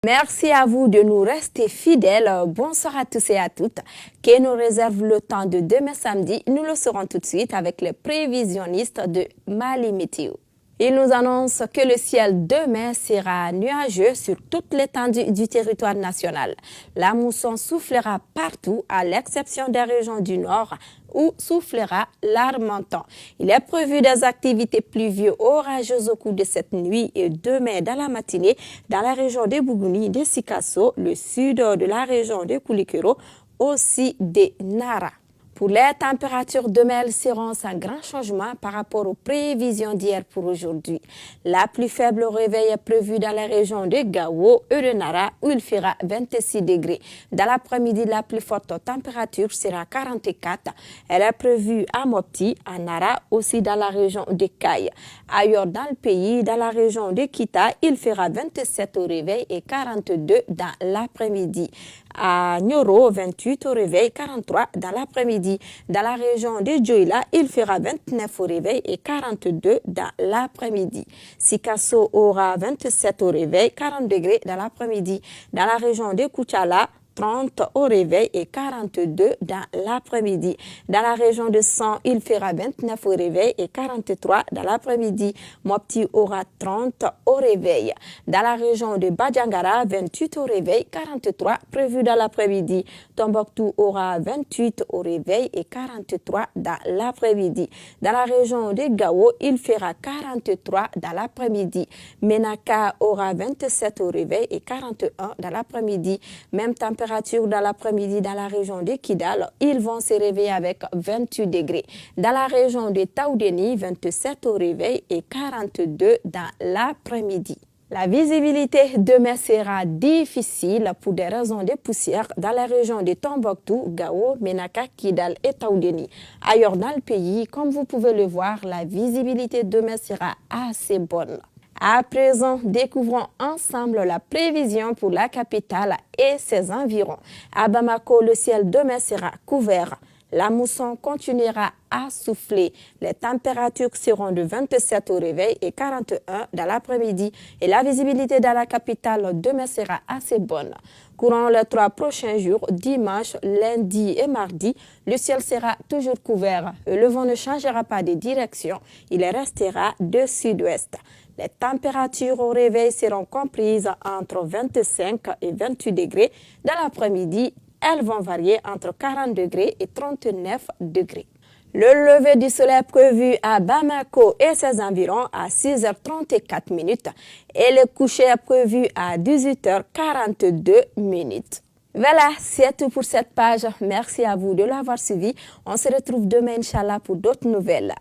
Merci à vous de nous rester fidèles. Bonsoir à tous et à toutes. Qui nous réserve le temps de demain samedi, nous le saurons tout de suite avec les prévisionnistes de Mali Météo. Il nous annonce que le ciel demain sera nuageux sur toute l'étendue du territoire national. La mousson soufflera partout à l'exception des régions du nord où soufflera l'Armentan. Il est prévu des activités pluvieuses orageuses au cours de cette nuit et demain dans la matinée dans la région de Bougouni, de Sikasso, le sud de la région de Koulikoro, aussi de Nara. Pour les températures demain, elles seront sans grand changement par rapport aux prévisions d'hier pour aujourd'hui. La plus faible réveil est prévue dans la région de Gao et de Nara où il fera 26 degrés. Dans l'après-midi, la plus forte température sera 44. Elle est prévue à Mopti, à Nara, aussi dans la région de Kaye. Ailleurs dans le pays, dans la région de Kita, il fera 27 au réveil et 42 dans l'après-midi. À Nyoro, 28 au réveil, 43 dans l'après-midi. Dans la région de Djoila, il fera 29 au réveil et 42 dans l'après-midi. Sikasso aura 27 au réveil, 40 degrés dans l'après-midi. Dans la région de Koutchala, 30 au réveil et 42 dans l'après-midi. Dans la région de San, il fera 29 au réveil et 43 dans l'après-midi. Mopti aura 30 au réveil. Dans la région de Badjangara, 28 au réveil, 43 prévu dans l'après-midi. Tombouctou aura 28 au réveil et 43 dans l'après-midi. Dans la région de Gao, il fera 43 dans l'après-midi. Menaka aura 27 au réveil et 41 dans l'après-midi. Même température dans l'après-midi dans la région de Kidal, ils vont se réveiller avec 28 degrés. Dans la région de Taoudeni, 27 au réveil et 42 dans l'après-midi. La visibilité demain sera difficile pour des raisons de poussière dans la région de Tombouctou, Gao, Menaka, Kidal et Taoudeni. Ailleurs dans le pays, comme vous pouvez le voir, la visibilité demain sera assez bonne. À présent, découvrons ensemble la prévision pour la capitale et ses environs. À Bamako, le ciel demain sera couvert. La mousson continuera à souffler. Les températures seront de 27 au réveil et 41 dans l'après-midi. Et la visibilité dans la capitale demain sera assez bonne. Courant les 3 prochains jours, dimanche, lundi et mardi, le ciel sera toujours couvert. Le vent ne changera pas de direction. Il restera de sud-ouest. Les températures au réveil seront comprises entre 25 et 28 degrés. Dans l'après-midi, elles vont varier entre 40 degrés et 39 degrés. Le lever du soleil prévu à Bamako et ses environs à 6h34 et le coucher est prévu à 18h42. Voilà, c'est tout pour cette page. Merci à vous de l'avoir suivi. On se retrouve demain, Inch'Allah, pour d'autres nouvelles.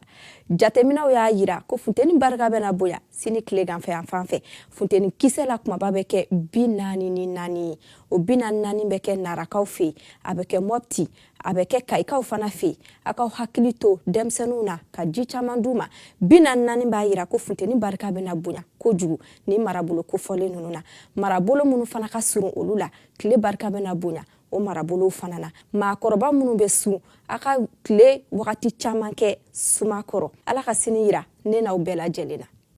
Jatemina ya yira ko funteni barka bena boya sini kile gan fe enfan fe funteni kisela kuma babeke binani ni nani o binani nani beke narakaw fe abeke mopti abeke kaikaw fana fe akaw hakilito demsenuna ka ji chamanduma binani nani ba yira ko funteni barka bena boya kojugu ni marabolo ko fole nununa marabolo munu fana ka surun olula kile barka bena boya o marabolo fanana maakɔrɔba minnu bɛ sun a ka tile wagati caman kɛ sumakɔrɔ ala ka sini yira ne n'aw bɛɛ lajɛlen na